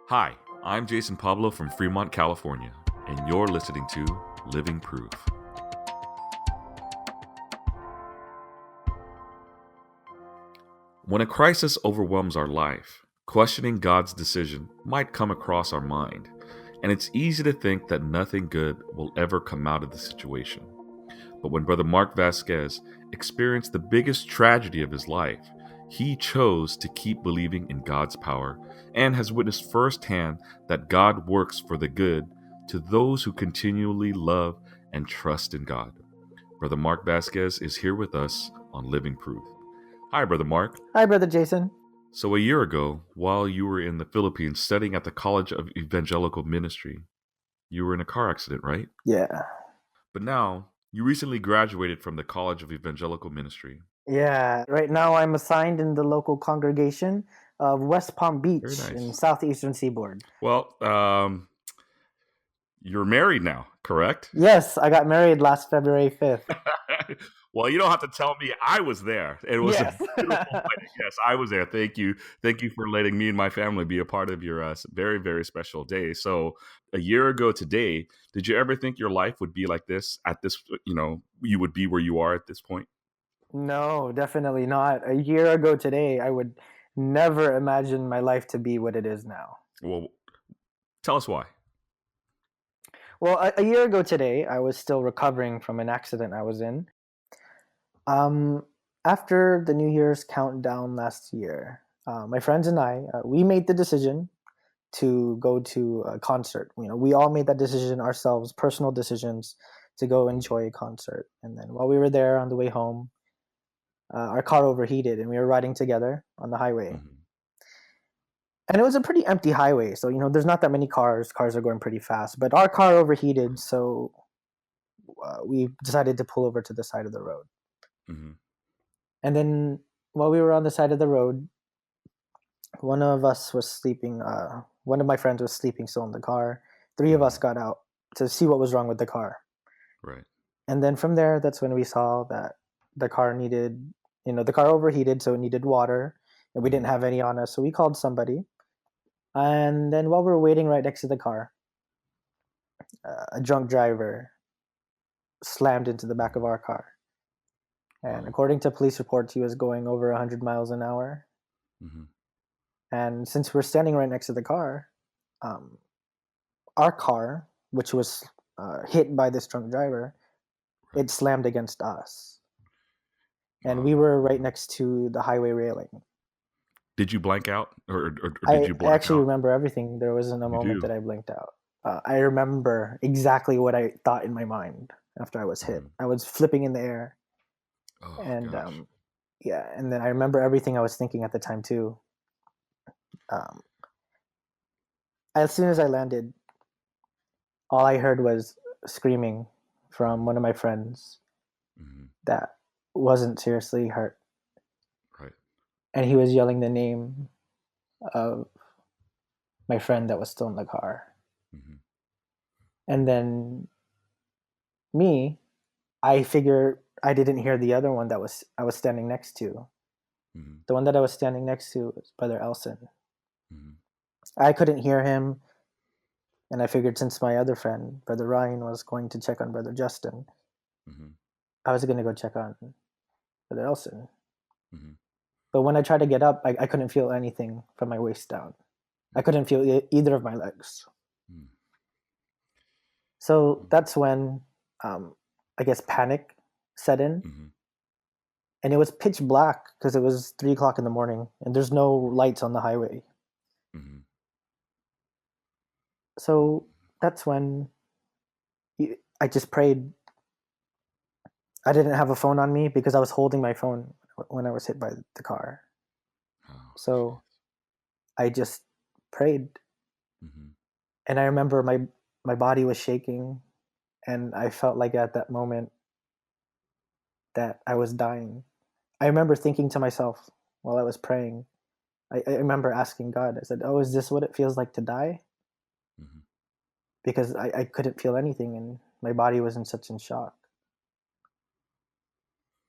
Hi, I'm Jason Pablo from Fremont, California, and you're listening to Living Proof. When a crisis overwhelms our life, questioning God's decision might come across our mind, and it's easy to think that nothing good will ever come out of the situation. But when Brother Mark Vasquez experienced the biggest tragedy of his life, he chose to keep believing in God's power and has witnessed firsthand that God works for the good to those who continually love and trust in God. Brother Mark Vasquez is here with us on Living Proof. Hi, Brother Mark. Hi, Brother Jason. So, a year ago, while you were in the Philippines studying at the College of Evangelical Ministry, you were in a car accident, right? Yeah. But now, you recently graduated from the College of Evangelical Ministry. Yeah. Right now, I'm assigned in the local congregation of West Palm Very Beach in nice. southeastern seaboard. Well, you're married now, correct? Yes, I got married last February 5th. Well, you don't have to tell me. I was there. It was a Yes. beautiful wedding. Yes, I was there. Thank you. Thank you for letting me and my family be a part of your very, very special day. So, a year ago today, did you ever think your life would be like this at this, you would be where you are at this point? No, definitely not. A year ago today, I would never imagine my life to be what it is now. Well, tell us why. Well, a year ago today, I was still recovering from an accident I was in. Um, After the New Year's countdown last year, my friends and I, we made the decision to go to a concert. We all made that decision ourselves, personal decisions to go enjoy a concert. And then while we were there on the way home, our car overheated and we were riding together on the highway. Mhm. And it was a pretty empty highway. So, there's not that many cars. Cars are going pretty fast. But our car overheated. So we decided to pull over to the side of the road. Mhm. And then while we were on the side of the road, one of us was sleeping. One of my friends was sleeping still in the car. Three of us Mhm. got out to see what was wrong with the car. Right. And then from there, that's when we saw that the car needed, the car overheated, so it needed water, and we didn't Mhm. have any on us. So we called somebody. And then while we were waiting right next to the car, a drunk driver slammed into the back of our car. And Wow. according to police reports, he was going over 100 miles an hour. Mhm. And since we're standing right next to the car, um, our car, which was hit by this drunk driver, Right. it slammed against us. And we Wow. were right next to the highway railing. Did you blank out, or did I you black actually out? remember everything. There wasn't a You moment do. that I blinked out. I remember exactly what I thought in my mind after I was hit. Mhm. I was flipping in the air, Oh and gosh. yeah, and then I remember everything I was thinking at the time too. Um, as soon as I landed, all I heard was screaming from one of my friends Mhm. that wasn't seriously hurt, Right. and he was yelling the name of my friend that was still in the car. Mhm. And then me, I figure I didn't hear the other one that I was standing next to. Mhm. The one that I was standing next to was Brother Elson. Mhm. I couldn't hear him, and I figured since my other friend, Brother Ryan, was going to check on Brother Justin, Mhm. I was going to go check on Brother Elson. Mhm. But when I tried to get up, I couldn't feel anything from my waist down. I Mhm. couldn't feel either of my legs. Mhm. So that's when, I guess, panic set in. Mhm. And it was pitch black because it was 3 o'clock in the morning and there's no lights on the highway. Mhm. So that's when I just prayed. I didn't have a phone on me because I was holding my phone when I was hit by the car. Oh, So jeez. I just prayed, Mhm. and I remember my body was shaking, and I felt like at that moment that I was dying. I remember thinking to myself while I was praying. I remember asking God. I said, "Oh, is this what it feels like to die?" Mhm. Because I couldn't feel anything, and my body was in such in shock.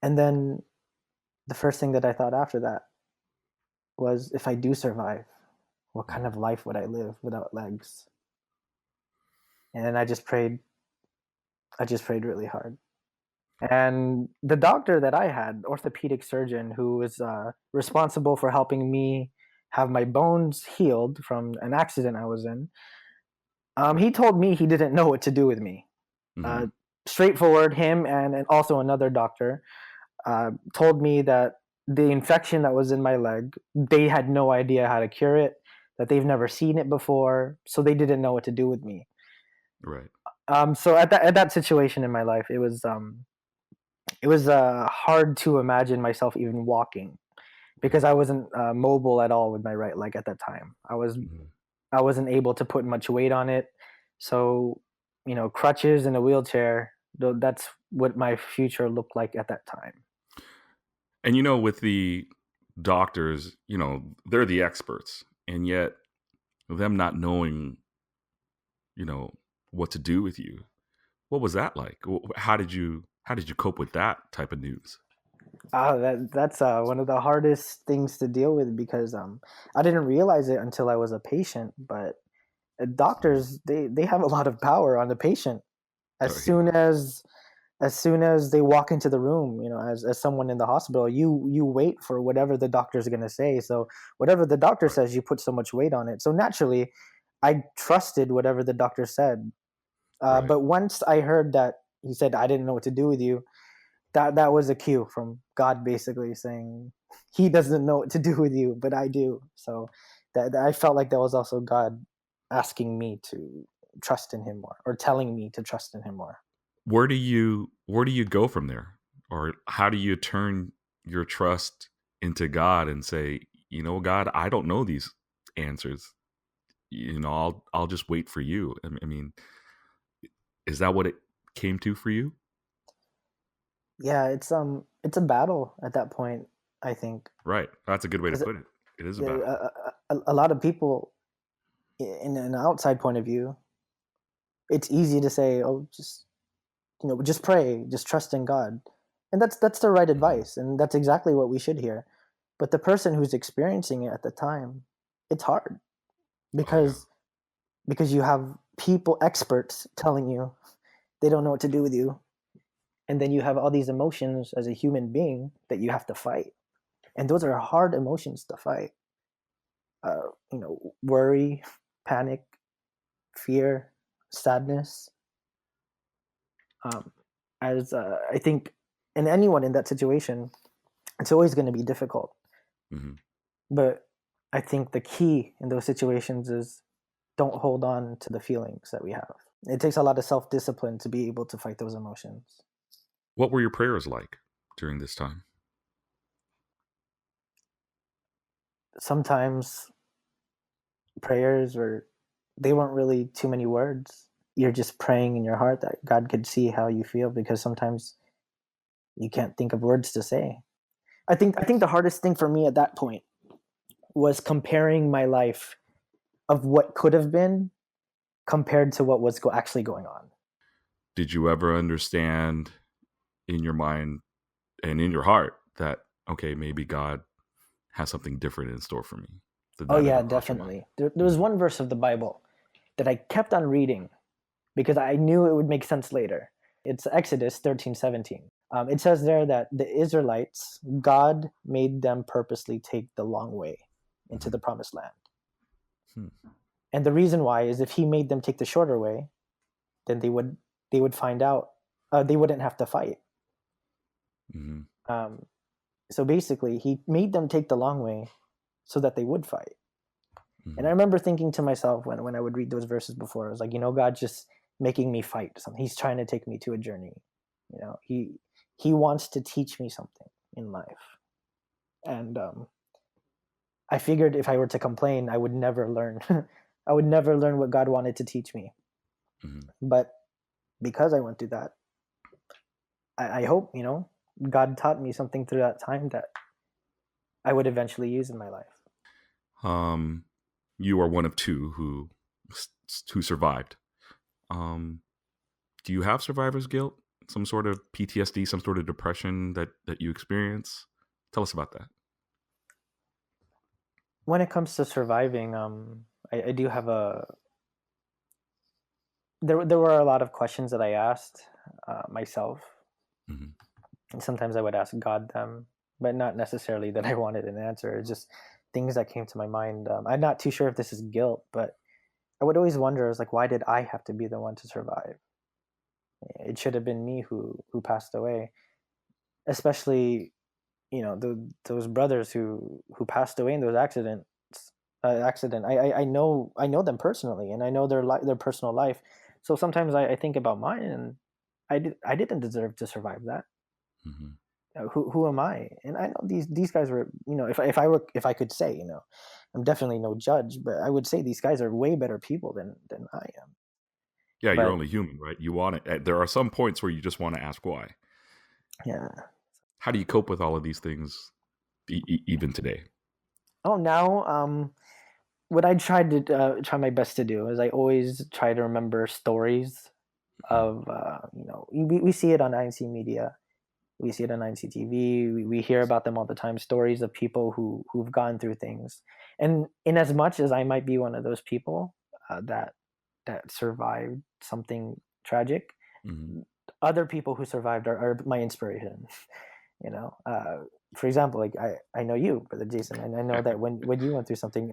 And then the first thing that I thought after that was, if I do survive, what kind of life would I live without legs? And then I just prayed. I just prayed really hard. And the doctor that I had, orthopedic surgeon, who was responsible for helping me have my bones healed from an accident I was in, he told me he didn't know what to do with me. Mm-hmm. Uh, Straightforward, him and also another doctor told me that the infection that was in my leg, they had no idea how to cure it, that they've never seen it before, so they didn't know what to do with me. Right. So at that situation in my life, it was hard to imagine myself even walking because Yeah. I wasn't mobile at all with my right leg at that time. Mm-hmm. I wasn't able to put much weight on it, so crutches and a wheelchair. That's what my future looked like at that time. And with the doctors, they're the experts, and yet them not knowing, you know, what to do with you. What was that like? How did you cope with that type of news? That's one of the hardest things to deal with because I didn't realize it until I was a patient. But doctors, they have a lot of power on the patient. As Oh yeah. soon as they walk into the room, as someone in the hospital, you wait for whatever the doctor's going to say. So whatever the doctor Right. says, you put so much weight on it. So naturally, I trusted whatever the doctor said. Right. But once I heard that he said I didn't know what to do with you, that was a cue from God, basically saying He doesn't know what to do with you, but I do. So that I felt like that was also God asking me to trust in Him more, or telling me to trust in Him more. Where do you go from there? Or how do you turn your trust into God and say, God, I don't know these answers. I'll just wait for you. I mean, is that what it came to for you? Yeah, it's a battle at that point. I think Right. That's a good way to because put it. It is a battle. a lot of people, in an outside point of view, it's easy to say, "Oh, just pray, just trust in God," and that's the right Mhm. advice, and that's exactly what we should hear. But the person who's experiencing it at the time, it's hard Oh yeah. because you have people, experts, telling you they don't know what to do with you, and then you have all these emotions as a human being that you have to fight, and those are Right. hard emotions to fight. Worry, panic, fear, sadness. Um, as I think, in anyone in that situation, it's always going to be difficult. Hmm. But I think the key in those situations is don't hold on to the feelings that we have. It takes a lot of self discipline to be able to fight those emotions. What were your prayers like during this time? Sometimes prayers were they weren't really too many words. You're just praying in your heart that God could see how you feel, because sometimes you can't think of words to say. I think the hardest thing for me at that point was comparing my life of what could have been compared to what was actually going on. Did you ever understand in your mind and in your heart that, okay, maybe God has something different in store for me? Did Oh that yeah, ever cross your mind? definitely. There was Mhm. one verse of the Bible that I kept on reading because I knew it would make sense later. It's Exodus 13:17. It says there that the Israelites, God made them purposely take the long way into Mhm. the promised land. Hmm. And the reason why is if he made them take the shorter way, then they would find out, they wouldn't have to fight. Mhm. Um, so basically, he made them take the long way so that they would fight. And I Mhm. remember thinking to myself when I would read those verses before, I was like, God's just making me fight something. He's trying to take me to a journey. He wants to teach me something in life. And I figured if I were to complain, I would never learn. I would never learn what God wanted to teach me. Mhm. But because I went through that, I hope, God taught me something through that time that I would eventually use in my life. Um, you are one of two who survived. Um, do you have survivor's guilt? Some sort of PTSD, some sort of depression that you experience? Tell us about that. when it comes to surviving, I do have a there were a lot of questions that I asked myself, Hmm. and sometimes I would ask God them, but not necessarily that I wanted an answer. It's just things that came to my mind. I'm not too sure if this is guilt, but I would always wonder, I was like, why did I have to be the one to survive? It should have been me who passed away. Especially, those brothers who passed away in those accident. I know them personally, and I know their personal life. So sometimes I think about mine, and I didn't deserve to survive that. Hmm. Who am I? And I know these guys were, if I could say, I'm definitely no judge, but I would say these guys are way better people than I am. Yeah, you're But only human, right? You want it. There are some points where you just want to ask why. yeah. How do you cope with all of these things, even today? Oh, now, what I tried to try my best to do is I always try to remember stories Hmm. of, we see it on incmedia, we see it on INC TV, we hear about them all the time, stories of people who've gone through things. And in as much as I might be one of those people that survived something tragic, Hmm. other people who survived are my inspiration. you know uh, for example, like I know you, brother Jason, and I know that when you went through something,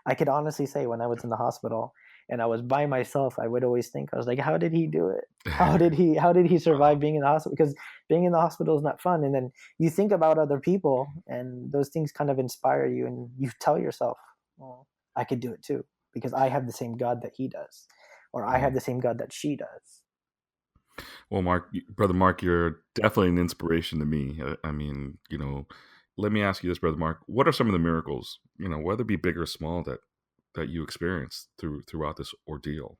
I could honestly say, when I was in the hospital and I was by myself, I would always think, I was like, how did he do it? How did he Wow. survive being in the hospital? Because being in the hospital is not fun. And then you think about other people, and those things kind of inspire you, and you tell yourself, well, I could do it too, because I have the same God that he does, or I have Mm. the same God that she does. Well, brother Mark, you're definitely an inspiration to me. I mean, let me ask you this, brother Mark. What are some of the miracles, whether it be big or small, that you experienced throughout this ordeal?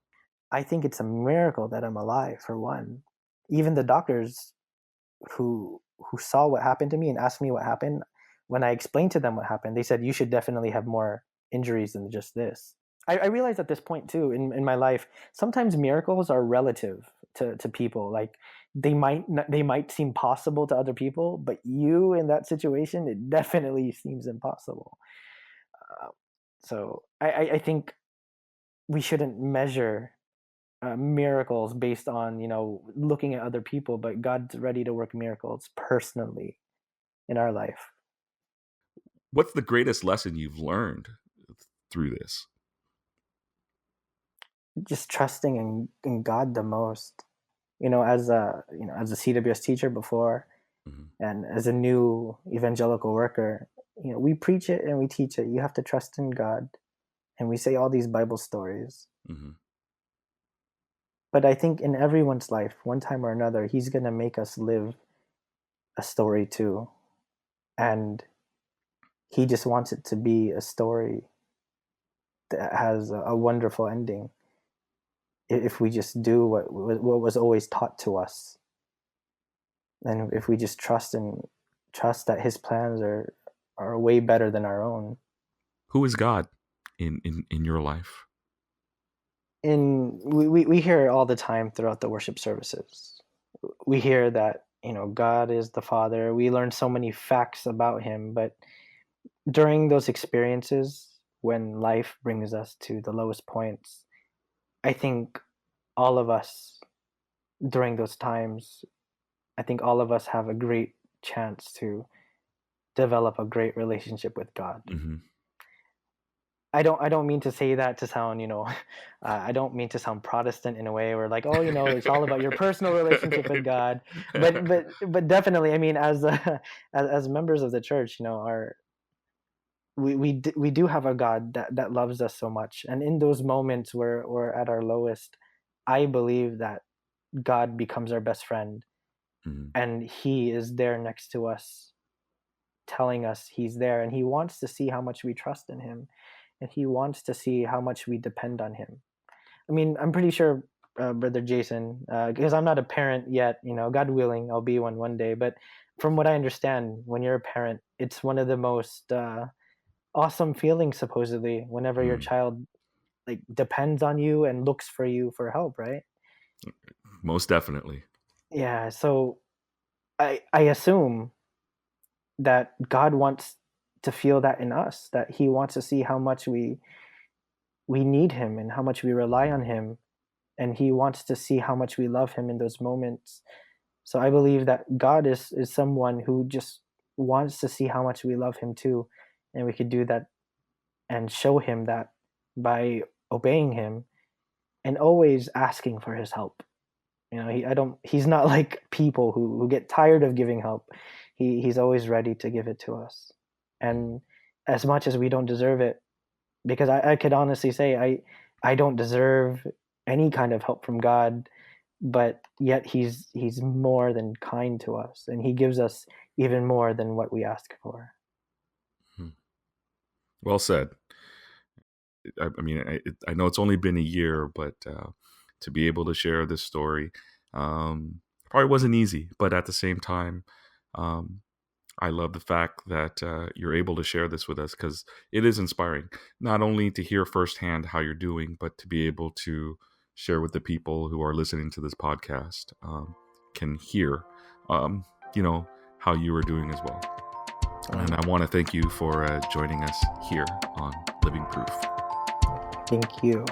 I think it's a miracle that I'm alive, for one. Even the doctors who saw what happened to me and asked me what happened, when I explained to them what happened, they said, you should definitely have more injuries than just this. I realized at this point too, in my life, sometimes miracles are relative to people. Like, they might seem possible to other people, but you, in that situation, it definitely seems impossible. Uh, so I think we shouldn't measure miracles based on, looking at other people, but God's ready to work miracles personally in our life. What's the greatest lesson you've learned through this? Just trusting in God the most. As a CWS teacher before, Hmm. and as a new evangelical worker, we preach it and we teach it. You have to trust in God, and we say all these Bible stories. Hmm. But I think in everyone's life, one time or another, He's gonna make us live a story too, and He just wants it to be a story that has a wonderful ending, if we just do what was always taught to us, and if we just trust that his plans are way better than our own. Who is God in your life? We hear it all the time throughout the worship services. We hear that, God is the Father. We learn so many facts about him, but during those experiences, when life brings us to the lowest points, I think all of us, during those times, I think all of us have a great chance to develop a great relationship with God. Hmm. I don't mean to say that to sound, I don't mean to sound Protestant in a way, where like, oh, it's all about your personal relationship with God. But definitely, I mean, as as members of the church, our we do have a God that loves us so much. And in those moments where we're at our lowest, I believe that God becomes our best friend, Hmm. and he is there next to us, telling us he's there, and he wants to see how much we trust in him, and he wants to see how much we depend on him. I mean, I'm pretty sure, brother Jason, because I'm not a parent yet, God willing, I'll be one day. But from what I understand, when you're a parent, it's one of the most awesome feelings, supposedly, whenever your Mm. child, like, depends on you and looks for you for help, right? Most definitely. Yeah. So I assume that God wants to feel that in us, that he wants to see how much we need him and how much we rely on him, and he wants to see how much we love him in those moments. So I believe that God is someone who just wants to see how much we love him too, and we could do that and show him that by obeying him and always asking for his help. You know, he's not like people who get tired of giving help. He's always ready to give it to us. And as much as we don't deserve it, because I could honestly say I don't deserve any kind of help from God, but yet he's more than kind to us, and he gives us even more than what we ask for. Well said. I mean, I know it's only been a year, but to be able to share this story probably wasn't easy. But at the same time, I love the fact that you're able to share this with us, because it is inspiring, not only to hear firsthand how you're doing, but to be able to share with the people who are listening to this podcast, can hear, how you are doing as well. And I want to thank you for joining us here on Living Proof. Thank you.